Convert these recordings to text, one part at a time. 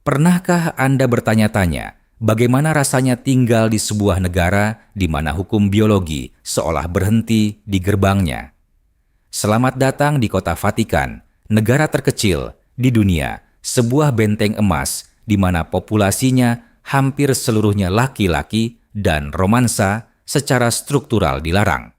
Pernahkah Anda bertanya-tanya, bagaimana rasanya tinggal di sebuah negara di mana hukum biologi seolah berhenti di gerbangnya? Selamat datang di kota Vatikan, negara terkecil di dunia, sebuah benteng emas di mana populasinya hampir seluruhnya laki-laki dan romansa secara struktural dilarang.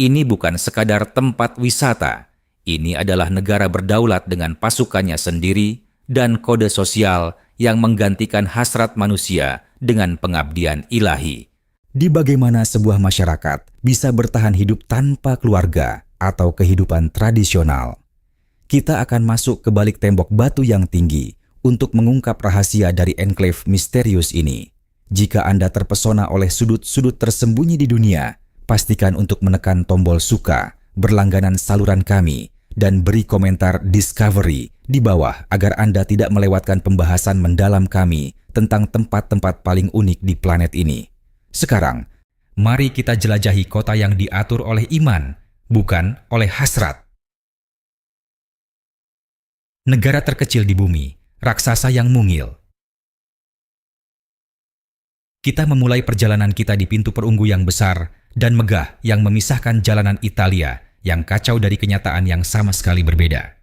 Ini bukan sekadar tempat wisata, ini adalah negara berdaulat dengan pasukannya sendiri dan kode sosial yang menggantikan hasrat manusia dengan pengabdian ilahi. Di bagaimana sebuah masyarakat bisa bertahan hidup tanpa keluarga atau kehidupan tradisional. Kita akan masuk ke balik tembok batu yang tinggi untuk mengungkap rahasia dari enclave misterius ini. Jika Anda terpesona oleh sudut-sudut tersembunyi di dunia, pastikan untuk menekan tombol suka, berlangganan saluran kami, dan beri komentar Discovery di bawah agar Anda tidak melewatkan pembahasan mendalam kami tentang tempat-tempat paling unik di planet ini. Sekarang, mari kita jelajahi kota yang diatur oleh iman, bukan oleh hasrat. Negara terkecil di bumi, raksasa yang mungil. Kita memulai perjalanan kita di pintu perunggu yang besar dan megah yang memisahkan jalanan Italia yang kacau dari kenyataan yang sama sekali berbeda.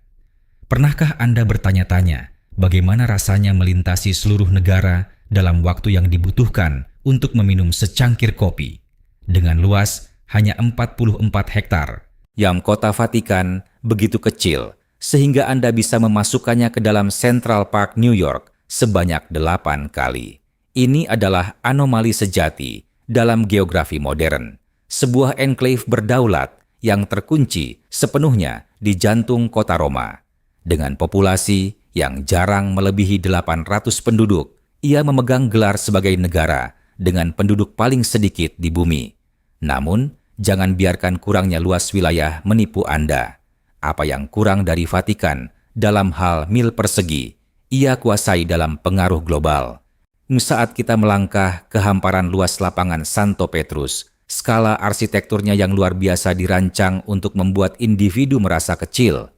Pernahkah Anda bertanya-tanya bagaimana rasanya melintasi seluruh negara dalam waktu yang dibutuhkan untuk meminum secangkir kopi? Dengan luas hanya 44 hektar, yang kota Vatikan begitu kecil sehingga Anda bisa memasukkannya ke dalam Central Park, New York sebanyak 8 kali. Ini adalah anomali sejati dalam geografi modern. Sebuah enclave berdaulat yang terkunci sepenuhnya di jantung kota Roma. Dengan populasi yang jarang melebihi 800 penduduk, ia memegang gelar sebagai negara dengan penduduk paling sedikit di bumi. Namun, jangan biarkan kurangnya luas wilayah menipu Anda. Apa yang kurang dari Vatikan dalam hal mil persegi, ia kuasai dalam pengaruh global. Saat kita melangkah ke hamparan luas lapangan Santo Petrus, skala arsitekturnya yang luar biasa dirancang untuk membuat individu merasa kecil.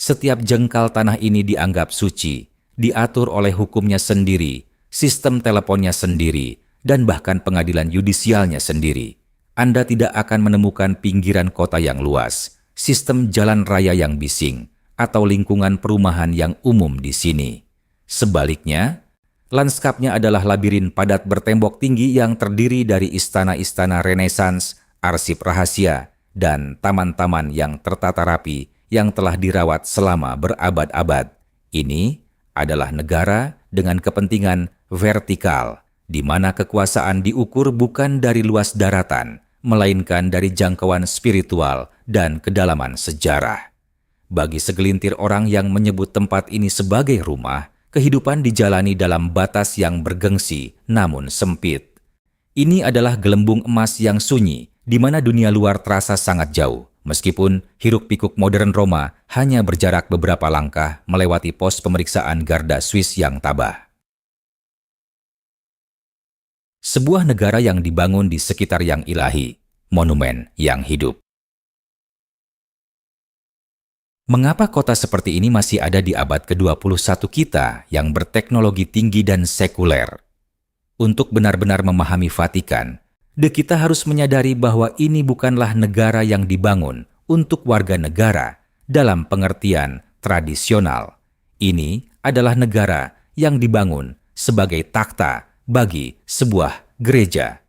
Setiap jengkal tanah ini dianggap suci, diatur oleh hukumnya sendiri, sistem teleponnya sendiri, dan bahkan pengadilan yudisialnya sendiri. Anda tidak akan menemukan pinggiran kota yang luas, sistem jalan raya yang bising, atau lingkungan perumahan yang umum di sini. Sebaliknya, lanskapnya adalah labirin padat bertembok tinggi yang terdiri dari istana-istana Renaissance, arsip rahasia, dan taman-taman yang tertata rapi yang telah dirawat selama berabad-abad. Ini adalah negara dengan kepentingan vertikal, di mana kekuasaan diukur bukan dari luas daratan, melainkan dari jangkauan spiritual dan kedalaman sejarah. Bagi segelintir orang yang menyebut tempat ini sebagai rumah, kehidupan dijalani dalam batas yang bergengsi namun sempit. Ini adalah gelembung emas yang sunyi, di mana dunia luar terasa sangat jauh, meskipun hiruk-pikuk modern Roma hanya berjarak beberapa langkah melewati pos pemeriksaan Garda Swiss yang tabah. Sebuah negara yang dibangun di sekitar yang ilahi, monumen yang hidup. Mengapa kota seperti ini masih ada di abad ke-21 kita yang berteknologi tinggi dan sekuler? Untuk benar-benar memahami Vatikan, kita harus menyadari bahwa ini bukanlah negara yang dibangun untuk warga negara dalam pengertian tradisional. Ini adalah negara yang dibangun sebagai takhta bagi sebuah gereja.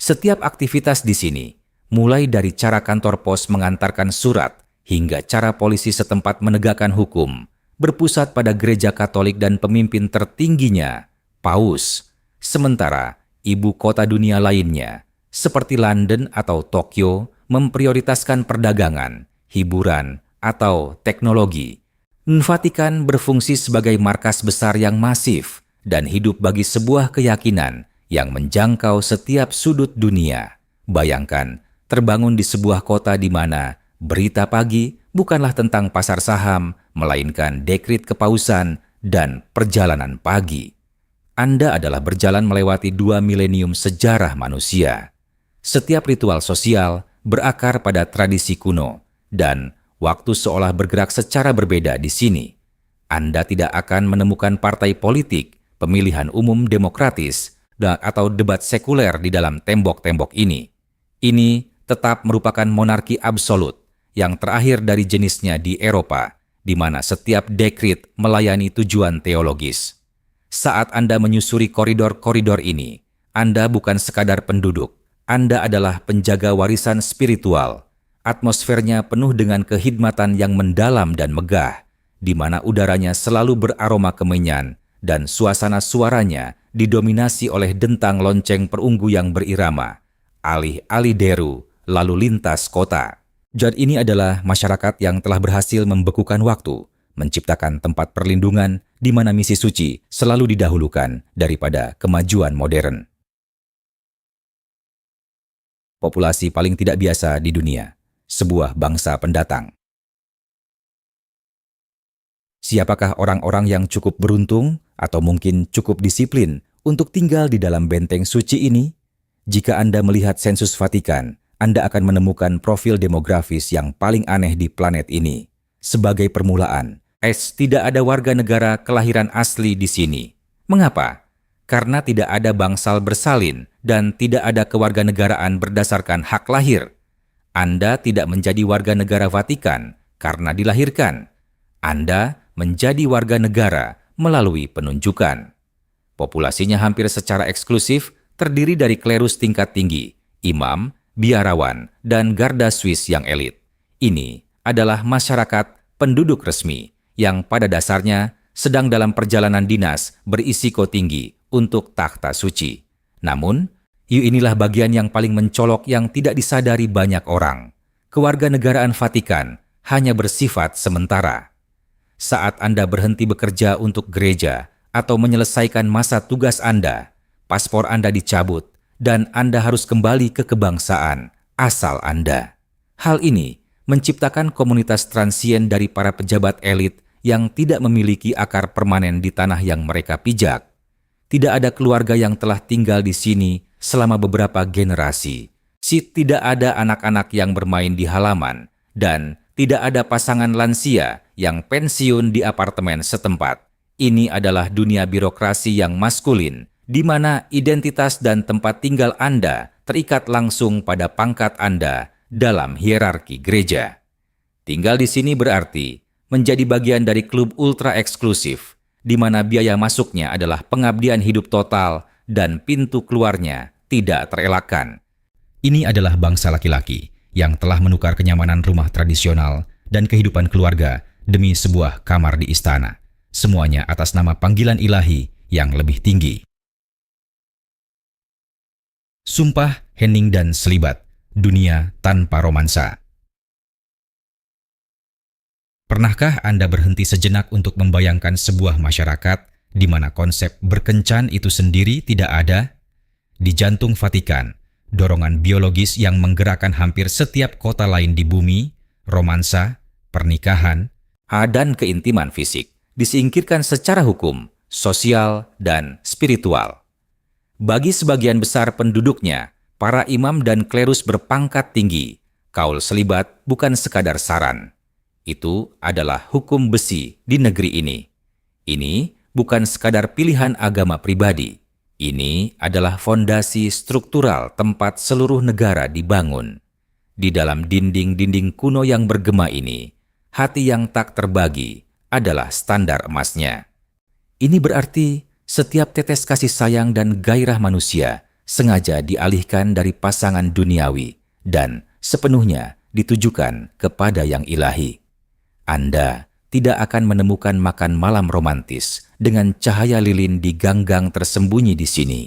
Setiap aktivitas di sini, mulai dari cara kantor pos mengantarkan surat hingga cara polisi setempat menegakkan hukum, berpusat pada gereja Katolik dan pemimpin tertingginya, Paus. Sementara ibu kota dunia lainnya, seperti London atau Tokyo, memprioritaskan perdagangan, hiburan, atau teknologi. Vatikan berfungsi sebagai markas besar yang masif dan hidup bagi sebuah keyakinan yang menjangkau setiap sudut dunia. Bayangkan, terbangun di sebuah kota di mana berita pagi bukanlah tentang pasar saham, melainkan dekrit kepausan dan perjalanan pagi. Anda adalah berjalan melewati 2 milenium sejarah manusia. Setiap ritual sosial berakar pada tradisi kuno, dan waktu seolah bergerak secara berbeda di sini. Anda tidak akan menemukan partai politik, pemilihan umum demokratis atau debat sekuler di dalam tembok-tembok ini. Ini tetap merupakan monarki absolut yang terakhir dari jenisnya di Eropa, di mana setiap dekrit melayani tujuan teologis. Saat Anda menyusuri koridor-koridor ini, Anda bukan sekadar penduduk, Anda adalah penjaga warisan spiritual. Atmosfernya penuh dengan kehidmatan yang mendalam dan megah, di mana udaranya selalu beraroma kemenyan dan suasana suaranya didominasi oleh dentang lonceng perunggu yang berirama, alih-alih deru, lalu lintas kota. Jad ini adalah masyarakat yang telah berhasil membekukan waktu, menciptakan tempat perlindungan di mana misi suci selalu didahulukan daripada kemajuan modern. Populasi paling tidak biasa di dunia, sebuah bangsa pendatang. Siapakah orang-orang yang cukup beruntung atau mungkin cukup disiplin untuk tinggal di dalam benteng suci ini? Jika Anda melihat sensus Vatikan, Anda akan menemukan profil demografis yang paling aneh di planet ini. Sebagai permulaan, tidak ada warga negara kelahiran asli di sini. Mengapa? Karena tidak ada bangsal bersalin dan tidak ada kewarganegaraan berdasarkan hak lahir. Anda tidak menjadi warga negara Vatikan karena dilahirkan. Anda menjadi warga negara melalui penunjukan. Populasinya hampir secara eksklusif terdiri dari klerus tingkat tinggi, imam, biarawan, dan garda Swiss yang elit. Ini adalah masyarakat penduduk resmi yang pada dasarnya sedang dalam perjalanan dinas berisiko tinggi untuk takhta suci. Namun, inilah bagian yang paling mencolok yang tidak disadari banyak orang. Kewarganegaraan Vatikan hanya bersifat sementara. Saat Anda berhenti bekerja untuk gereja atau menyelesaikan masa tugas Anda, paspor Anda dicabut dan Anda harus kembali ke kebangsaan asal Anda. Hal ini menciptakan komunitas transien dari para pejabat elit yang tidak memiliki akar permanen di tanah yang mereka pijak. Tidak ada keluarga yang telah tinggal di sini selama beberapa generasi. Tidak ada anak-anak yang bermain di halaman dan tidak ada pasangan lansia yang pensiun di apartemen setempat. Ini adalah dunia birokrasi yang maskulin, di mana identitas dan tempat tinggal Anda terikat langsung pada pangkat Anda dalam hierarki gereja. Tinggal di sini berarti menjadi bagian dari klub ultra eksklusif, di mana biaya masuknya adalah pengabdian hidup total dan pintu keluarnya tidak terelakkan. Ini adalah bangsa laki-laki yang telah menukar kenyamanan rumah tradisional dan kehidupan keluarga demi sebuah kamar di istana. Semuanya atas nama panggilan ilahi yang lebih tinggi. Sumpah, hening, dan selibat. Dunia tanpa romansa. Pernahkah Anda berhenti sejenak untuk membayangkan sebuah masyarakat di mana konsep berkencan itu sendiri tidak ada? Di jantung Vatikan, dorongan biologis yang menggerakkan hampir setiap kota lain di bumi, romansa, pernikahan, dan keintiman fisik, disingkirkan secara hukum, sosial, dan spiritual. Bagi sebagian besar penduduknya, para imam dan klerus berpangkat tinggi, kaul selibat bukan sekadar saran. Itu adalah hukum besi di negeri ini. Ini bukan sekadar pilihan agama pribadi. Ini adalah fondasi struktural tempat seluruh negara dibangun. Di dalam dinding-dinding kuno yang bergema ini, hati yang tak terbagi adalah standar emasnya. Ini berarti setiap tetes kasih sayang dan gairah manusia sengaja dialihkan dari pasangan duniawi dan sepenuhnya ditujukan kepada yang ilahi. Anda tidak akan menemukan makan malam romantis dengan cahaya lilin di gang-gang tersembunyi di sini.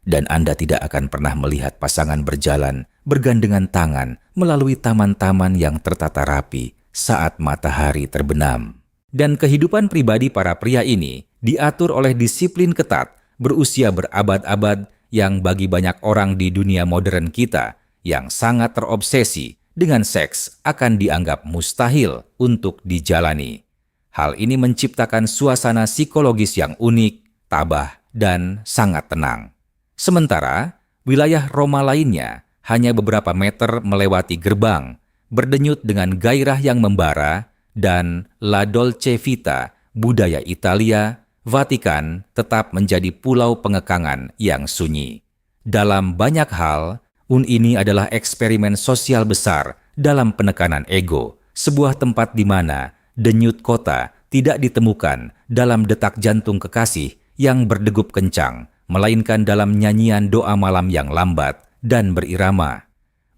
Dan Anda tidak akan pernah melihat pasangan berjalan bergandengan tangan melalui taman-taman yang tertata rapi saat matahari terbenam. Dan kehidupan pribadi para pria ini diatur oleh disiplin ketat berusia berabad-abad yang bagi banyak orang di dunia modern kita yang sangat terobsesi dengan seks akan dianggap mustahil untuk dijalani. Hal ini menciptakan suasana psikologis yang unik, tabah, dan sangat tenang. Sementara, wilayah Roma lainnya hanya beberapa meter melewati gerbang, berdenyut dengan gairah yang membara, dan La Dolce Vita, budaya Italia, Vatikan tetap menjadi pulau pengekangan yang sunyi. Dalam banyak hal, ini adalah eksperimen sosial besar dalam penekanan ego, sebuah tempat di mana denyut kota tidak ditemukan dalam detak jantung kekasih yang berdegup kencang, melainkan dalam nyanyian doa malam yang lambat dan berirama.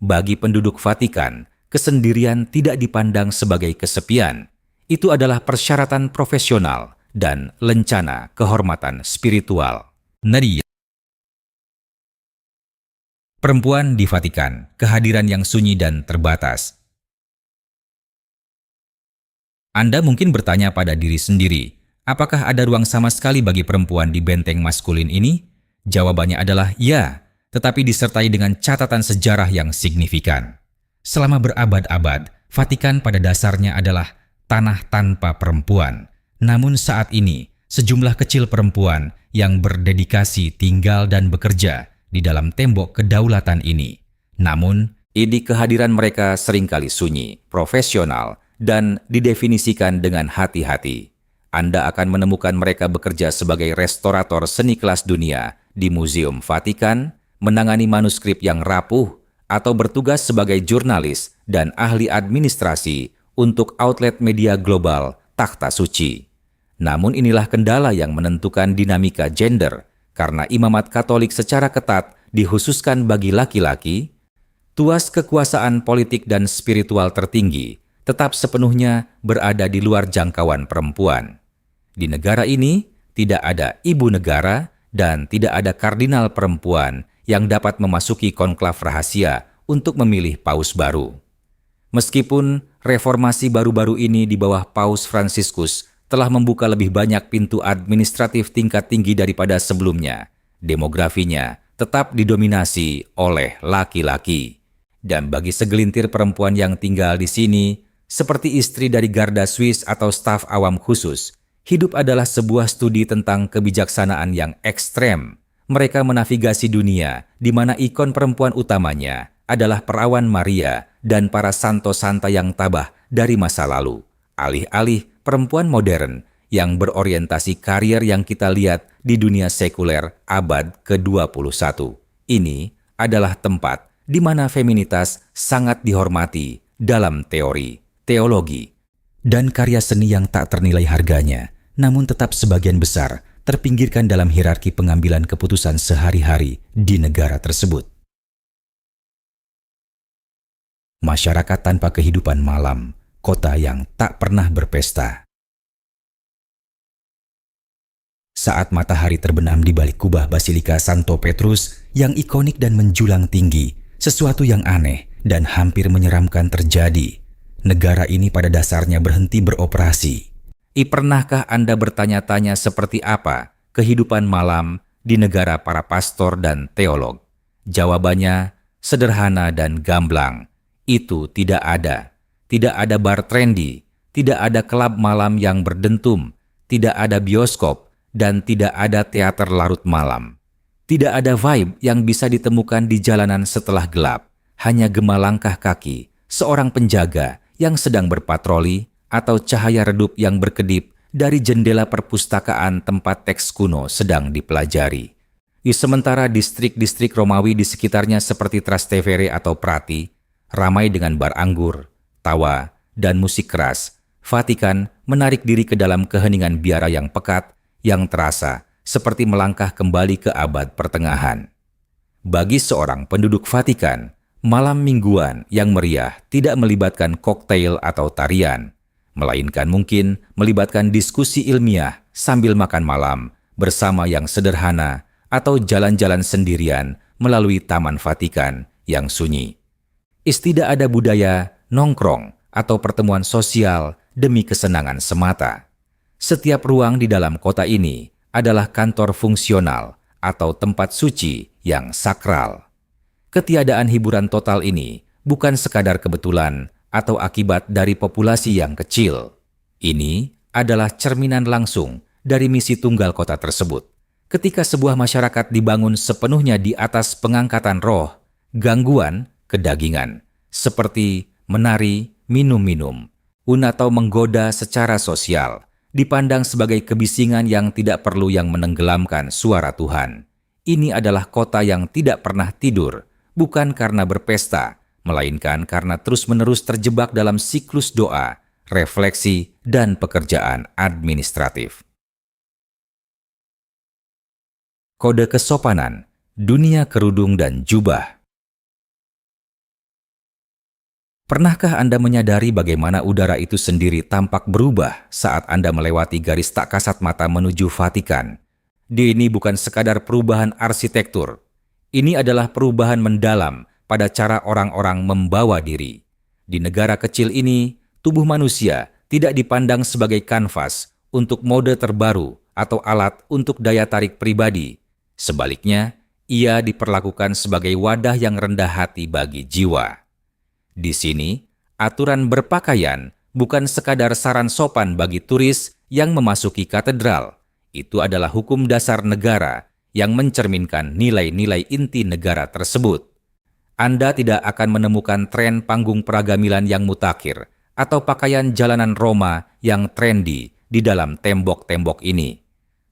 Bagi penduduk Vatikan, kesendirian tidak dipandang sebagai kesepian. Itu adalah persyaratan profesional dan lencana kehormatan spiritual. Nadia. Perempuan di Vatikan, kehadiran yang sunyi dan terbatas. Anda mungkin bertanya pada diri sendiri, apakah ada ruang sama sekali bagi perempuan di benteng maskulin ini? Jawabannya adalah ya, tetapi disertai dengan catatan sejarah yang signifikan. Selama berabad-abad, Vatikan pada dasarnya adalah tanah tanpa perempuan. Namun saat ini, sejumlah kecil perempuan yang berdedikasi tinggal dan bekerja di dalam tembok kedaulatan ini. Namun, ide kehadiran mereka seringkali sunyi, profesional, dan didefinisikan dengan hati-hati. Anda akan menemukan mereka bekerja sebagai restorator seni kelas dunia di Museum Vatikan, menangani manuskrip yang rapuh, atau bertugas sebagai jurnalis dan ahli administrasi untuk outlet media global Takhta Suci. Namun inilah kendala yang menentukan dinamika gender, karena imamat Katolik secara ketat dikhususkan bagi laki-laki, tuas kekuasaan politik dan spiritual tertinggi tetap sepenuhnya berada di luar jangkauan perempuan. Di negara ini tidak ada ibu negara dan tidak ada kardinal perempuan yang dapat memasuki konklav rahasia untuk memilih paus baru. Meskipun reformasi baru-baru ini di bawah Paus Fransiskus telah membuka lebih banyak pintu administratif tingkat tinggi daripada sebelumnya, demografinya tetap didominasi oleh laki-laki. Dan bagi segelintir perempuan yang tinggal di sini, seperti istri dari Garda Swiss atau staf awam khusus, hidup adalah sebuah studi tentang kebijaksanaan yang ekstrem. Mereka menavigasi dunia di mana ikon perempuan utamanya adalah perawan Maria dan para santo-santa yang tabah dari masa lalu. Alih-alih perempuan modern yang berorientasi karier yang kita lihat di dunia sekuler abad ke-21. Ini adalah tempat di mana feminitas sangat dihormati dalam teori, teologi, dan karya seni yang tak ternilai harganya, namun tetap sebagian besar terpinggirkan dalam hierarki pengambilan keputusan sehari-hari di negara tersebut. Masyarakat tanpa kehidupan malam, kota yang tak pernah berpesta. Saat matahari terbenam di balik kubah Basilika Santo Petrus yang ikonik dan menjulang tinggi, sesuatu yang aneh dan hampir menyeramkan terjadi. Negara ini pada dasarnya berhenti beroperasi. Pernahkah Anda bertanya-tanya seperti apa kehidupan malam di negara para pastor dan teolog? Jawabannya sederhana dan gamblang. Itu tidak ada. Tidak ada bar trendy, tidak ada klub malam yang berdentum, tidak ada bioskop, dan tidak ada teater larut malam. Tidak ada vibe yang bisa ditemukan di jalanan setelah gelap, hanya gema langkah kaki, seorang penjaga yang sedang berpatroli, atau cahaya redup yang berkedip dari jendela perpustakaan tempat teks kuno sedang dipelajari. Sementara distrik-distrik Romawi di sekitarnya seperti Trastevere atau Prati, ramai dengan bar anggur, tawa, dan musik keras, Vatikan menarik diri ke dalam keheningan biara yang pekat, yang terasa seperti melangkah kembali ke abad pertengahan. Bagi seorang penduduk Vatikan, malam mingguan yang meriah tidak melibatkan koktail atau tarian, melainkan mungkin melibatkan diskusi ilmiah sambil makan malam bersama yang sederhana atau jalan-jalan sendirian melalui Taman Vatikan yang sunyi. Tidak ada budaya nongkrong atau pertemuan sosial demi kesenangan semata. Setiap ruang di dalam kota ini adalah kantor fungsional atau tempat suci yang sakral. Ketiadaan hiburan total ini bukan sekadar kebetulan atau akibat dari populasi yang kecil. Ini adalah cerminan langsung dari misi tunggal kota tersebut. Ketika sebuah masyarakat dibangun sepenuhnya di atas pengangkatan roh, gangguan kedagingan, seperti menari, minum-minum, atau menggoda secara sosial, dipandang sebagai kebisingan yang tidak perlu yang menenggelamkan suara Tuhan. Ini adalah kota yang tidak pernah tidur, bukan karena berpesta, melainkan karena terus-menerus terjebak dalam siklus doa, refleksi, dan pekerjaan administratif. Kode kesopanan, dunia kerudung dan jubah. Pernahkah Anda menyadari bagaimana udara itu sendiri tampak berubah saat Anda melewati garis tak kasat mata menuju Vatikan? Ini bukan sekadar perubahan arsitektur. Ini adalah perubahan mendalam pada cara orang-orang membawa diri. Di negara kecil ini, tubuh manusia tidak dipandang sebagai kanvas untuk mode terbaru atau alat untuk daya tarik pribadi. Sebaliknya, ia diperlakukan sebagai wadah yang rendah hati bagi jiwa. Di sini, aturan berpakaian bukan sekadar saran sopan bagi turis yang memasuki katedral. Itu adalah hukum dasar negara yang mencerminkan nilai-nilai inti negara tersebut. Anda tidak akan menemukan tren panggung peragamilan yang mutakhir atau pakaian jalanan Roma yang trendy di dalam tembok-tembok ini.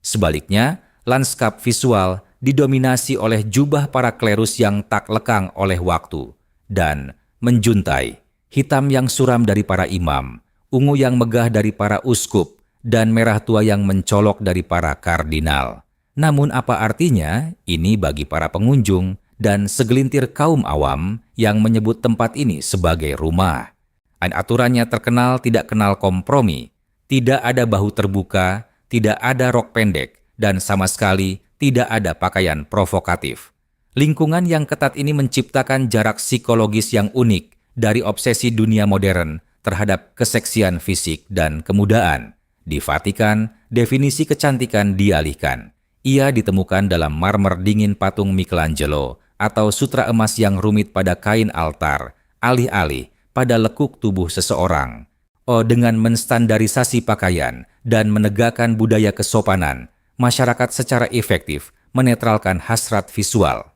Sebaliknya, lanskap visual didominasi oleh jubah para klerus yang tak lekang oleh waktu dan menjuntai, hitam yang suram dari para imam, ungu yang megah dari para uskup, dan merah tua yang mencolok dari para kardinal. Namun apa artinya ini bagi para pengunjung dan segelintir kaum awam yang menyebut tempat ini sebagai rumah? Aturannya terkenal tidak kenal kompromi, tidak ada bahu terbuka, tidak ada rok pendek, dan sama sekali tidak ada pakaian provokatif. Lingkungan yang ketat ini menciptakan jarak psikologis yang unik dari obsesi dunia modern terhadap keseksian fisik dan kemudaan. Di Vatikan, definisi kecantikan dialihkan. Ia ditemukan dalam marmer dingin patung Michelangelo atau sutra emas yang rumit pada kain altar, alih-alih pada lekuk tubuh seseorang. Dengan menstandarisasi pakaian dan menegakkan budaya kesopanan, masyarakat secara efektif menetralkan hasrat visual.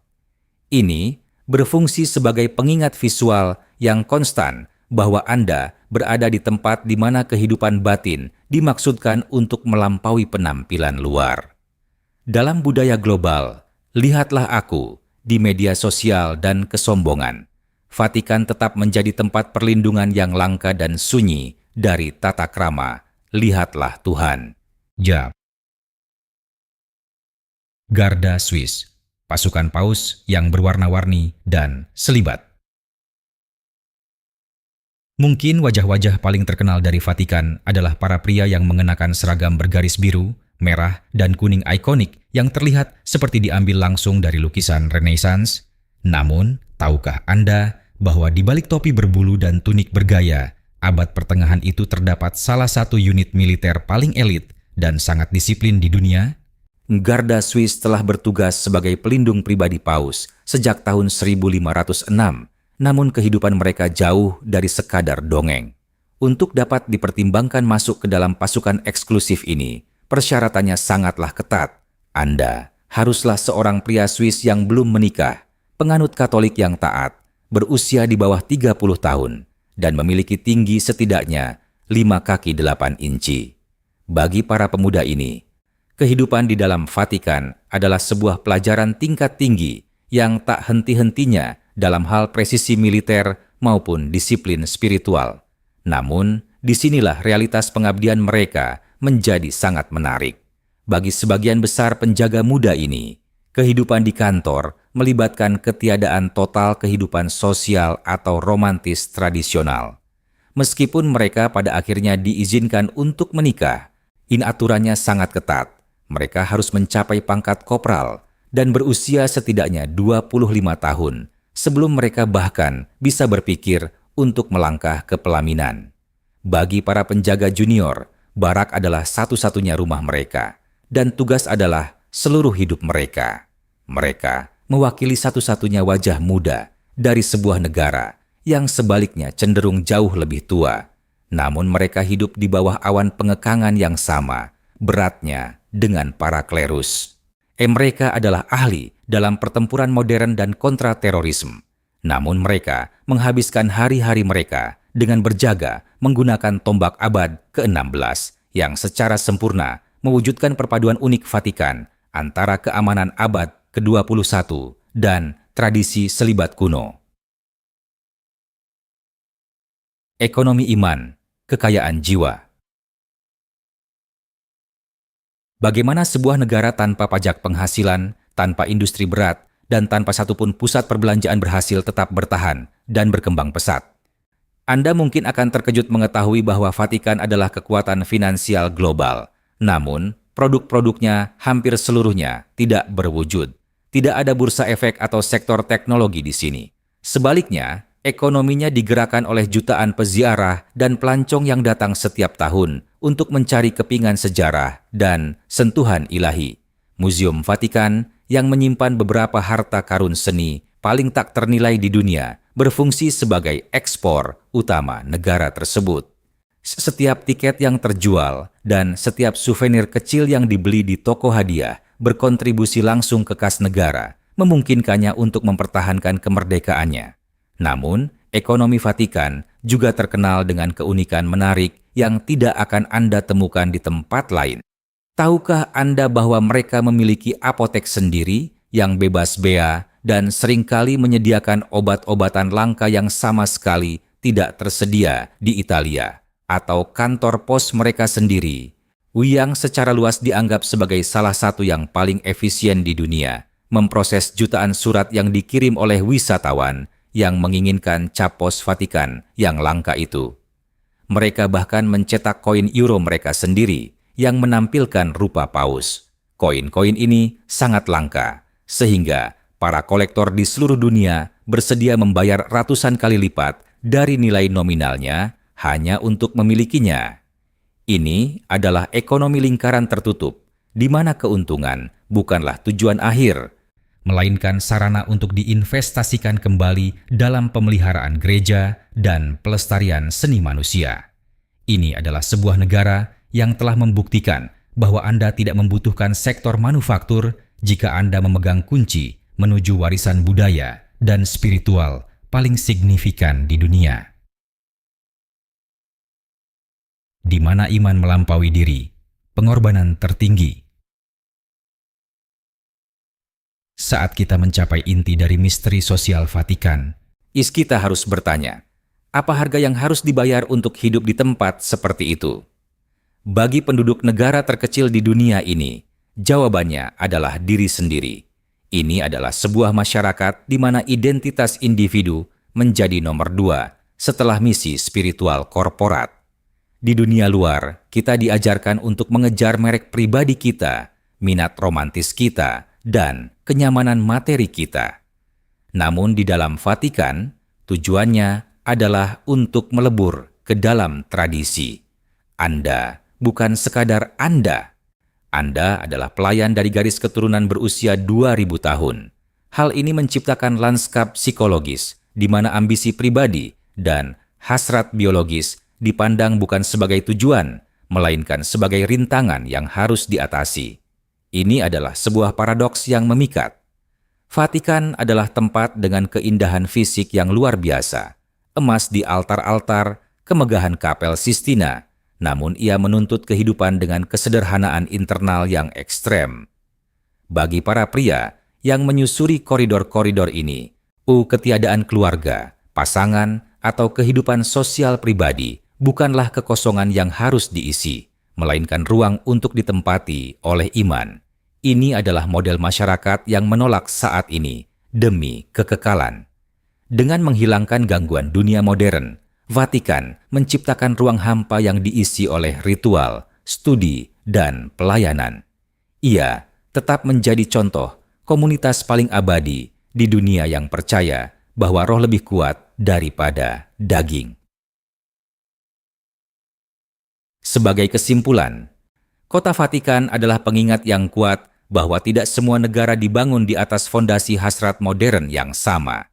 Ini berfungsi sebagai pengingat visual yang konstan bahwa Anda berada di tempat di mana kehidupan batin dimaksudkan untuk melampaui penampilan luar. Dalam budaya global, lihatlah aku di media sosial dan kesombongan. Vatikan tetap menjadi tempat perlindungan yang langka dan sunyi dari tata krama. Lihatlah Tuhan. Garda Swiss, pasukan paus yang berwarna-warni dan selibat. Mungkin wajah-wajah paling terkenal dari Vatikan adalah para pria yang mengenakan seragam bergaris biru, merah, dan kuning ikonik yang terlihat seperti diambil langsung dari lukisan Renaissance. Namun, tahukah Anda bahwa di balik topi berbulu dan tunik bergaya, abad pertengahan itu terdapat salah satu unit militer paling elit dan sangat disiplin di dunia? Garda Swiss telah bertugas sebagai pelindung pribadi paus sejak tahun 1506, namun kehidupan mereka jauh dari sekadar dongeng. Untuk dapat dipertimbangkan masuk ke dalam pasukan eksklusif ini, persyaratannya sangatlah ketat. Anda haruslah seorang pria Swiss yang belum menikah, penganut Katolik yang taat, berusia di bawah 30 tahun, dan memiliki tinggi setidaknya 5 kaki 8 inci. Bagi para pemuda ini, kehidupan di dalam Vatikan adalah sebuah pelajaran tingkat tinggi yang tak henti-hentinya dalam hal presisi militer maupun disiplin spiritual. Namun, disinilah realitas pengabdian mereka menjadi sangat menarik. Bagi sebagian besar penjaga muda ini, kehidupan di kantor melibatkan ketiadaan total kehidupan sosial atau romantis tradisional. Meskipun mereka pada akhirnya diizinkan untuk menikah, aturannya sangat ketat. Mereka harus mencapai pangkat kopral dan berusia setidaknya 25 tahun sebelum mereka bahkan bisa berpikir untuk melangkah ke pelaminan. Bagi para penjaga junior, barak adalah satu-satunya rumah mereka dan tugas adalah seluruh hidup mereka. Mereka mewakili satu-satunya wajah muda dari sebuah negara yang sebaliknya cenderung jauh lebih tua. Namun mereka hidup di bawah awan pengekangan yang sama, beratnya dengan para klerus. Mereka adalah ahli dalam pertempuran modern dan kontraterorisme. Namun mereka menghabiskan hari-hari mereka dengan berjaga menggunakan tombak abad ke-16 yang secara sempurna mewujudkan perpaduan unik Vatikan antara keamanan abad ke-21 dan tradisi selibat kuno. Ekonomi iman, kekayaan jiwa. Bagaimana sebuah negara tanpa pajak penghasilan, tanpa industri berat, dan tanpa satupun pusat perbelanjaan berhasil tetap bertahan dan berkembang pesat? Anda mungkin akan terkejut mengetahui bahwa Vatikan adalah kekuatan finansial global. Namun, produk-produknya hampir seluruhnya tidak berwujud. Tidak ada bursa efek atau sektor teknologi di sini. Sebaliknya, ekonominya digerakkan oleh jutaan peziarah dan pelancong yang datang setiap tahun untuk mencari kepingan sejarah dan sentuhan ilahi. Museum Vatikan yang menyimpan beberapa harta karun seni paling tak ternilai di dunia berfungsi sebagai ekspor utama negara tersebut. Setiap tiket yang terjual dan setiap souvenir kecil yang dibeli di toko hadiah berkontribusi langsung ke kas negara, memungkinkannya untuk mempertahankan kemerdekaannya. Namun, ekonomi Vatikan juga terkenal dengan keunikan menarik yang tidak akan Anda temukan di tempat lain. Tahukah Anda bahwa mereka memiliki apotek sendiri yang bebas bea dan seringkali menyediakan obat-obatan langka yang sama sekali tidak tersedia di Italia, atau kantor pos mereka sendiri, yang secara luas dianggap sebagai salah satu yang paling efisien di dunia, memproses jutaan surat yang dikirim oleh wisatawan yang menginginkan cap pos Vatikan yang langka itu. Mereka bahkan mencetak koin euro mereka sendiri yang menampilkan rupa paus. Koin-koin ini sangat langka, sehingga para kolektor di seluruh dunia bersedia membayar ratusan kali lipat dari nilai nominalnya hanya untuk memilikinya. Ini adalah ekonomi lingkaran tertutup, di mana keuntungan bukanlah tujuan akhir, melainkan sarana untuk diinvestasikan kembali dalam pemeliharaan gereja dan pelestarian seni manusia. Ini adalah sebuah negara yang telah membuktikan bahwa Anda tidak membutuhkan sektor manufaktur jika Anda memegang kunci menuju warisan budaya dan spiritual paling signifikan di dunia. Di mana iman melampaui diri, pengorbanan tertinggi. Saat kita mencapai inti dari misteri sosial Vatikan, kita harus bertanya, apa harga yang harus dibayar untuk hidup di tempat seperti itu? Bagi penduduk negara terkecil di dunia ini, jawabannya adalah diri sendiri. Ini adalah sebuah masyarakat di mana identitas individu menjadi nomor 2 setelah misi spiritual korporat. Di dunia luar, kita diajarkan untuk mengejar merek pribadi kita, minat romantis kita, dan kenyamanan materi kita. Namun di dalam Vatikan, tujuannya adalah untuk melebur ke dalam tradisi. Anda bukan sekadar Anda. Anda adalah pelayan dari garis keturunan berusia 2000 tahun. Hal ini menciptakan lanskap psikologis di mana ambisi pribadi dan hasrat biologis dipandang bukan sebagai tujuan, melainkan sebagai rintangan yang harus diatasi. Ini adalah sebuah paradoks yang memikat. Vatikan adalah tempat dengan keindahan fisik yang luar biasa, emas di altar-altar, kemegahan kapel Sistina, namun ia menuntut kehidupan dengan kesederhanaan internal yang ekstrem. Bagi para pria yang menyusuri koridor-koridor ini, ketiadaan keluarga, pasangan, atau kehidupan sosial pribadi bukanlah kekosongan yang harus diisi, melainkan ruang untuk ditempati oleh iman. Ini adalah model masyarakat yang menolak saat ini demi kekekalan. Dengan menghilangkan gangguan dunia modern, Vatikan menciptakan ruang hampa yang diisi oleh ritual, studi, dan pelayanan. Ia tetap menjadi contoh komunitas paling abadi di dunia yang percaya bahwa roh lebih kuat daripada daging. Sebagai kesimpulan, Kota Vatikan adalah pengingat yang kuat bahwa tidak semua negara dibangun di atas fondasi hasrat modern yang sama.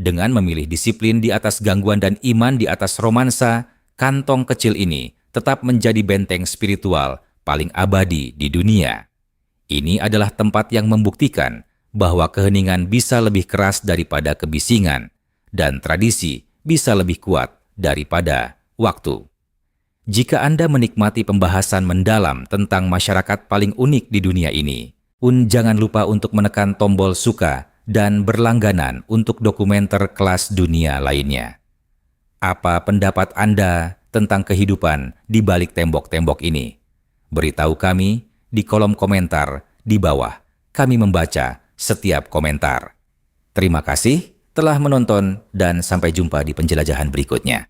Dengan memilih disiplin di atas gangguan dan iman di atas romansa, kantong kecil ini tetap menjadi benteng spiritual paling abadi di dunia. Ini adalah tempat yang membuktikan bahwa keheningan bisa lebih keras daripada kebisingan, dan tradisi bisa lebih kuat daripada waktu. Jika Anda menikmati pembahasan mendalam tentang masyarakat paling unik di dunia ini, jangan lupa untuk menekan tombol suka dan berlangganan untuk dokumenter kelas dunia lainnya. Apa pendapat Anda tentang kehidupan di balik tembok-tembok ini? Beritahu kami di kolom komentar di bawah. Kami membaca setiap komentar. Terima kasih telah menonton dan sampai jumpa di penjelajahan berikutnya.